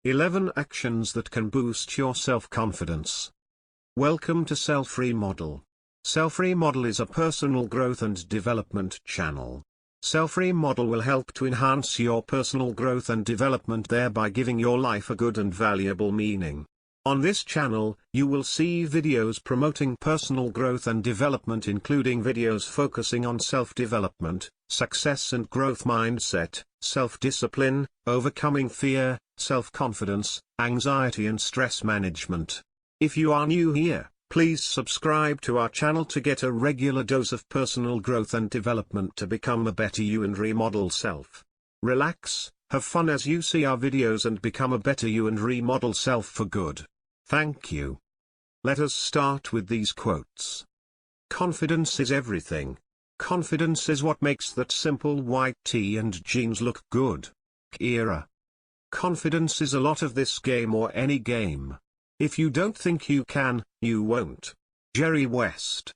11 Actions that can boost your self-confidence. Welcome to Self-Remodel. Self-Remodel is a personal growth and development channel. Self-Remodel will help to enhance your personal growth and development, thereby giving your life a good and valuable meaning. On this channel, you will see videos promoting personal growth and development, including videos focusing on self-development, success and growth mindset, self-discipline, overcoming fear, self-confidence, anxiety and stress management. If you are new here, please subscribe to our channel to get a regular dose of personal growth and development to become a better you and remodel self. Relax, have fun as you see our videos and become a better you and remodel self for good. Thank you. Let us start with these quotes. Confidence is everything. Confidence is what makes that simple white tee and jeans look good. Era. Confidence is a lot of this game or any game. If you don't think you can, you won't. Jerry West.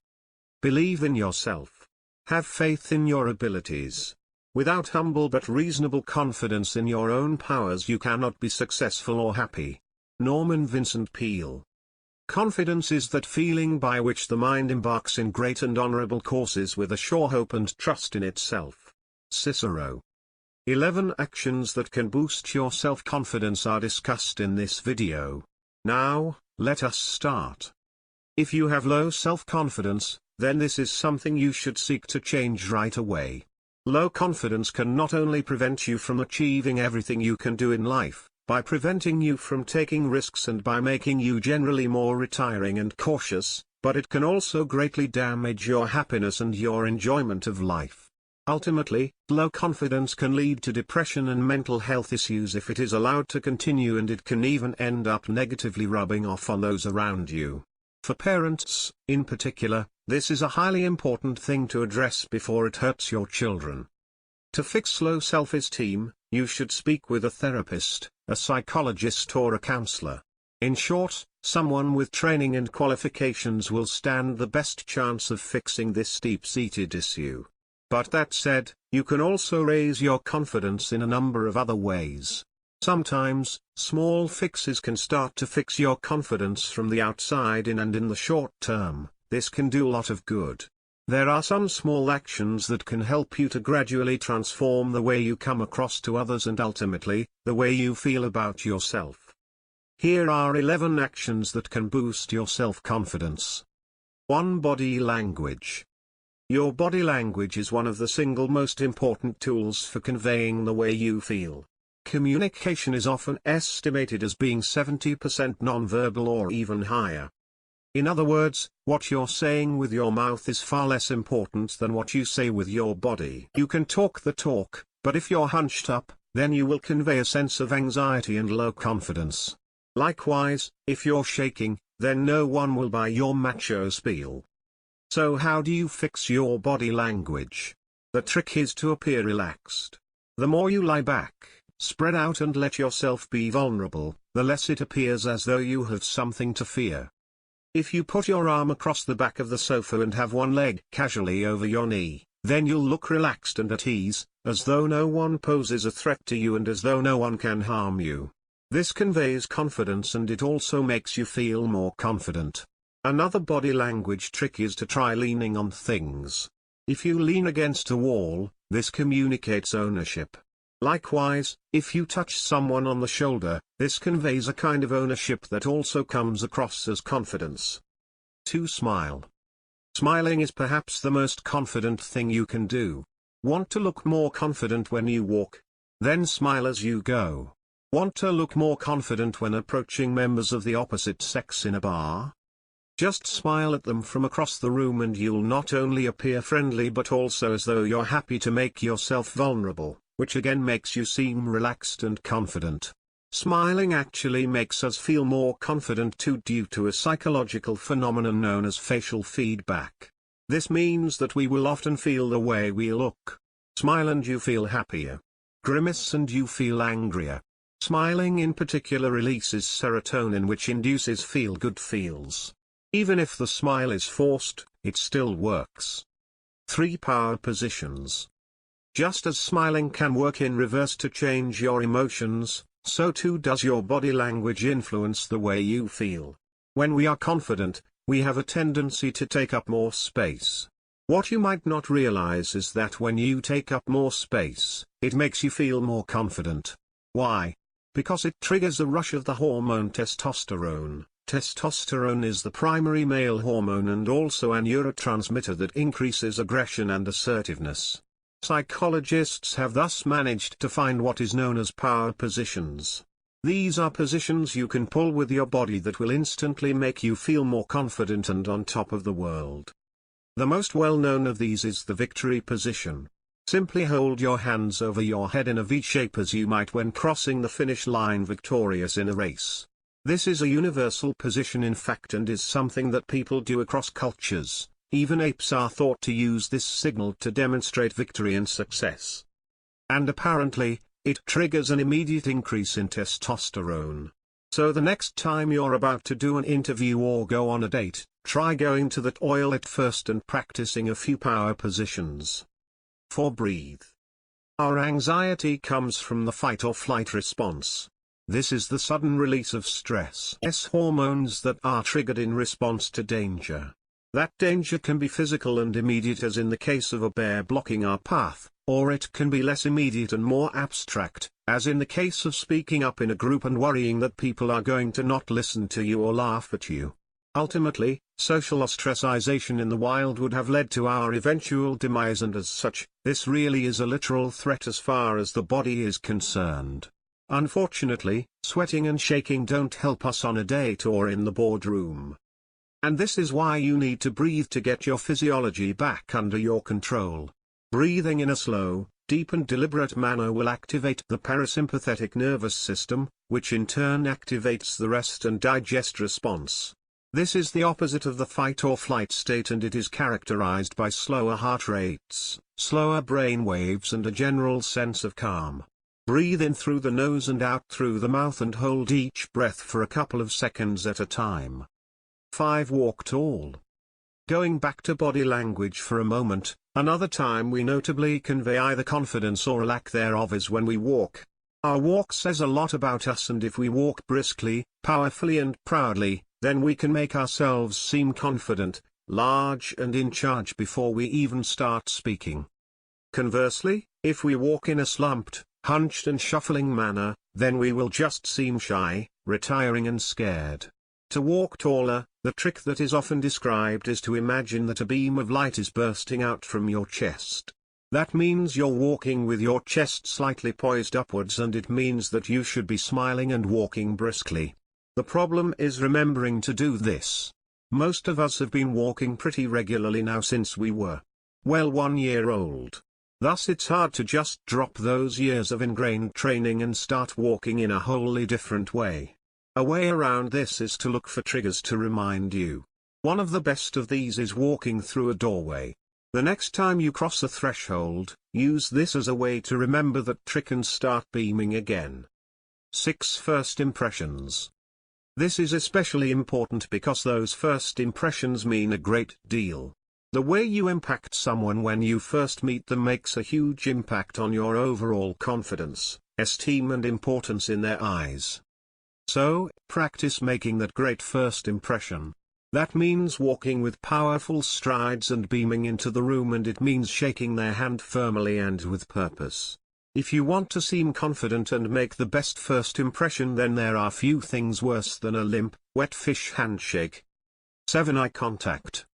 Believe in yourself. Have faith in your abilities. Without humble but reasonable confidence in your own powers, you cannot be successful or happy. Norman Vincent Peale. Confidence is that feeling by which the mind embarks in great and honorable courses with a sure hope and trust in itself. Cicero. 11 actions that can boost your self-confidence are discussed in this video. Now, let us start. If you have low self-confidence, then this is something you should seek to change right away. Low confidence can not only prevent you from achieving everything you can do in life, by preventing you from taking risks and by making you generally more retiring and cautious, but it can also greatly damage your happiness and your enjoyment of life. Ultimately, low confidence can lead to depression and mental health issues if it is allowed to continue, and it can even end up negatively rubbing off on those around you. For parents, in particular, this is a highly important thing to address before it hurts your children. To fix low self-esteem, you should speak with a therapist, a psychologist or a counselor. In short, someone with training and qualifications will stand the best chance of fixing this deep-seated issue. But that said, you can also raise your confidence in a number of other ways. Sometimes, small fixes can start to fix your confidence from the outside in, and in the short term, this can do a lot of good. There are some small actions that can help you to gradually transform the way you come across to others and ultimately, the way you feel about yourself. Here are 11 actions that can boost your self-confidence. 1. Body language. Your body language is one of the single most important tools for conveying the way you feel. Communication is often estimated as being 70% nonverbal or even higher. In other words, what you're saying with your mouth is far less important than what you say with your body. You can talk the talk, but if you're hunched up, then you will convey a sense of anxiety and low confidence. Likewise, if you're shaking, then no one will buy your macho spiel. So how do you fix your body language? The trick is to appear relaxed. The more you lie back, spread out and let yourself be vulnerable, the less it appears as though you have something to fear. If you put your arm across the back of the sofa and have one leg casually over your knee, then you'll look relaxed and at ease, as though no one poses a threat to you and as though no one can harm you. This conveys confidence and it also makes you feel more confident. Another body language trick is to try leaning on things. If you lean against a wall, this communicates ownership. Likewise, if you touch someone on the shoulder, this conveys a kind of ownership that also comes across as confidence. 2. Smile. Smiling is perhaps the most confident thing you can do. Want to look more confident when you walk? Then smile as you go. Want to look more confident when approaching members of the opposite sex in a bar? Just smile at them from across the room and you'll not only appear friendly but also as though you're happy to make yourself vulnerable, which again makes you seem relaxed and confident. Smiling actually makes us feel more confident too, due to a psychological phenomenon known as facial feedback. This means that we will often feel the way we look. Smile and you feel happier. Grimace and you feel angrier. Smiling in particular releases serotonin, which induces feel-good feels. Even if the smile is forced, it still works. 3. Power positions. Just as smiling can work in reverse to change your emotions, so too does your body language influence the way you feel. When we are confident, we have a tendency to take up more space. What you might not realize is that when you take up more space, it makes you feel more confident. Why? Because it triggers a rush of the hormone testosterone. Testosterone is the primary male hormone and also a neurotransmitter that increases aggression and assertiveness. Psychologists have thus managed to find what is known as power positions. These are positions you can pull with your body that will instantly make you feel more confident and on top of the world. The most well-known of these is the victory position. Simply hold your hands over your head in a V shape as you might when crossing the finish line victorious in a race. This is a universal position in fact and is something that people do across cultures. Even apes are thought to use this signal to demonstrate victory and success. And apparently, it triggers an immediate increase in testosterone. So the next time you're about to do an interview or go on a date, try going to the toilet first and practicing a few power positions. 4. Breathe. Our anxiety comes from the fight or flight response. This is the sudden release of stress hormones that are triggered in response to danger. That danger can be physical and immediate as in the case of a bear blocking our path, or it can be less immediate and more abstract, as in the case of speaking up in a group and worrying that people are going to not listen to you or laugh at you. Ultimately, social ostracization in the wild would have led to our eventual demise, and as such, this really is a literal threat as far as the body is concerned. Unfortunately, sweating and shaking don't help us on a date or in the boardroom. And this is why you need to breathe to get your physiology back under your control. Breathing in a slow, deep and deliberate manner will activate the parasympathetic nervous system, which in turn activates the rest and digest response. This is the opposite of the fight or flight state, and it is characterized by slower heart rates, slower brain waves and a general sense of calm. Breathe in through the nose and out through the mouth and hold each breath for a couple of seconds at a time. 5. Walk tall. Going back to body language for a moment, another time we notably convey either confidence or lack thereof is when we walk. Our walk says a lot about us, and if we walk briskly, powerfully and proudly, then we can make ourselves seem confident, large and in charge before we even start speaking. Conversely, if we walk in a slumped, hunched and shuffling manner, then we will just seem shy, retiring and scared. To walk taller, the trick that is often described is to imagine that a beam of light is bursting out from your chest. That means you're walking with your chest slightly poised upwards, and it means that you should be smiling and walking briskly. The problem is remembering to do this. Most of us have been walking pretty regularly now since we were, well, 1 year old. Thus it's hard to just drop those years of ingrained training and start walking in a wholly different way. A way around this is to look for triggers to remind you. One of the best of these is walking through a doorway. The next time you cross a threshold, use this as a way to remember that trick and start beaming again. 6. First impressions. This is especially important because those first impressions mean a great deal. The way you impact someone when you first meet them makes a huge impact on your overall confidence, esteem and importance in their eyes. So, practice making that great first impression. That means walking with powerful strides and beaming into the room, and it means shaking their hand firmly and with purpose. If you want to seem confident and make the best first impression, then there are few things worse than a limp, wet fish handshake. 7. Eye contact.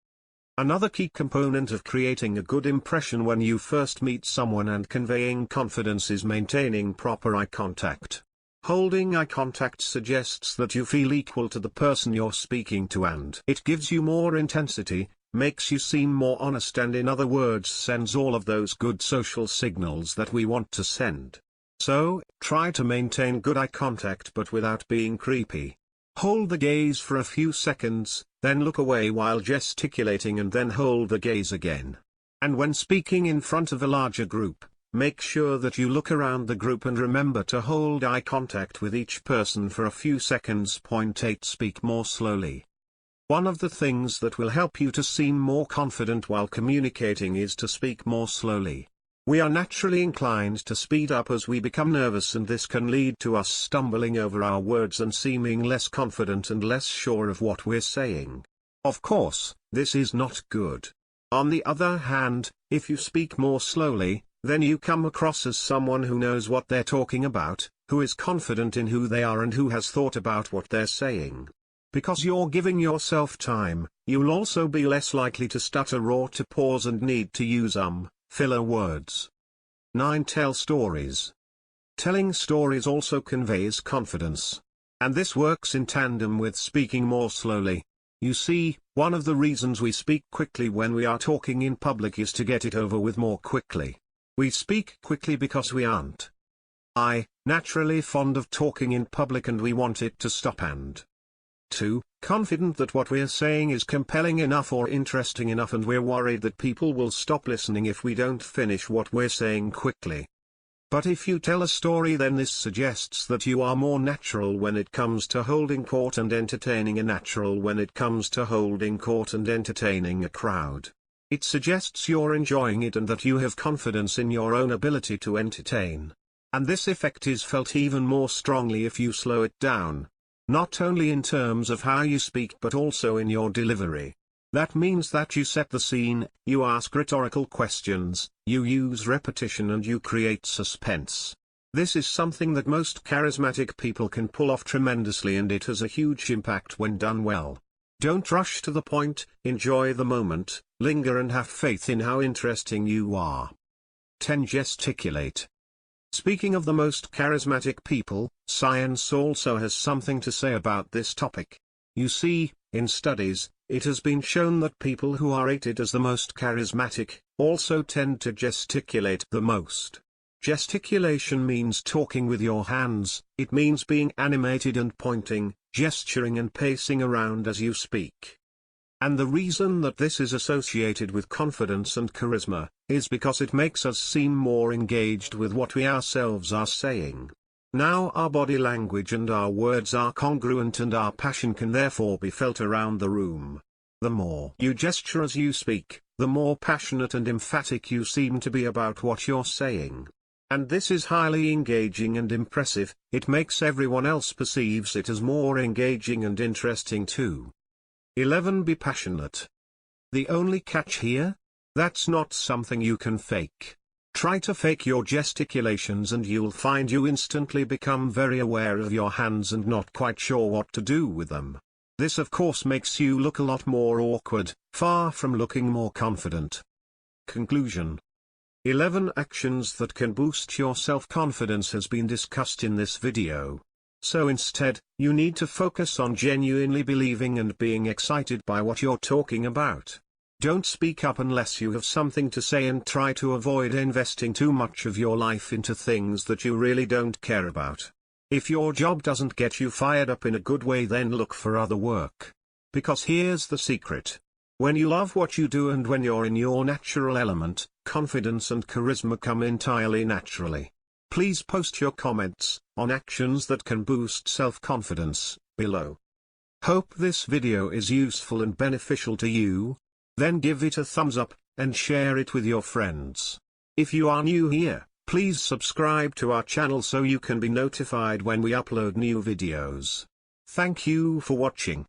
Another key component of creating a good impression when you first meet someone and conveying confidence is maintaining proper eye contact. Holding eye contact suggests that you feel equal to the person you're speaking to, and it gives you more intensity, makes you seem more honest, and in other words sends all of those good social signals that we want to send. So, try to maintain good eye contact but without being creepy. Hold the gaze for a few seconds, then look away while gesticulating, and then hold the gaze again. And when speaking in front of a larger group, make sure that you look around the group and remember to hold eye contact with each person for a few seconds. 8. Speak more slowly. One of the things that will help you to seem more confident while communicating is to speak more slowly. We are naturally inclined to speed up as we become nervous, and this can lead to us stumbling over our words and seeming less confident and less sure of what we're saying. Of course, this is not good. On the other hand, if you speak more slowly, then you come across as someone who knows what they're talking about, who is confident in who they are and who has thought about what they're saying. Because you're giving yourself time, you'll also be less likely to stutter or to pause and need to use filler words. 9. Tell stories. Telling stories also conveys confidence. And this works in tandem with speaking more slowly. You see, one of the reasons we speak quickly when we are talking in public is to get it over with more quickly. We speak quickly because we aren't naturally fond of talking in public, and we want it to stop. And 2. Confident that what we're saying is compelling enough or interesting enough, and we're worried that people will stop listening if we don't finish what we're saying quickly. But if you tell a story, then this suggests that you are more natural when it comes to holding court and entertaining a natural when it comes to holding court and entertaining a crowd. It suggests you're enjoying it and that you have confidence in your own ability to entertain. And this effect is felt even more strongly if you slow it down. Not only in terms of how you speak but also in your delivery. That means that you set the scene, you ask rhetorical questions, you use repetition, and you create suspense. This is something that most charismatic people can pull off tremendously, and it has a huge impact when done well. Don't rush to the point, enjoy the moment, linger and have faith in how interesting you are. 10. Gesticulate. Speaking of the most charismatic people, science also has something to say about this topic. You see, in studies, it has been shown that people who are rated as the most charismatic also tend to gesticulate the most. Gesticulation means talking with your hands, it means being animated and pointing, gesturing and pacing around as you speak. And the reason that this is associated with confidence and charisma is because it makes us seem more engaged with what we ourselves are saying. Now our body language and our words are congruent, and our passion can therefore be felt around the room. The more you gesture as you speak, the more passionate and emphatic you seem to be about what you're saying. And this is highly engaging and impressive, it makes everyone else perceives it as more engaging and interesting too. 11. Be passionate. The only catch here? That's not something you can fake. Try to fake your gesticulations and you'll find you instantly become very aware of your hands and not quite sure what to do with them. This of course makes you look a lot more awkward, far from looking more confident. Conclusion. 11 actions that can boost your self-confidence has been discussed in this video. So instead, you need to focus on genuinely believing and being excited by what you're talking about. Don't speak up unless you have something to say, and try to avoid investing too much of your life into things that you really don't care about. If your job doesn't get you fired up in a good way, then look for other work. Because here's the secret. When you love what you do and when you're in your natural element, confidence and charisma come entirely naturally. Please post your comments on actions that can boost self-confidence below. Hope this video is useful and beneficial to you. Then give it a thumbs up, and share it with your friends. If you are new here, please subscribe to our channel so you can be notified when we upload new videos. Thank you for watching.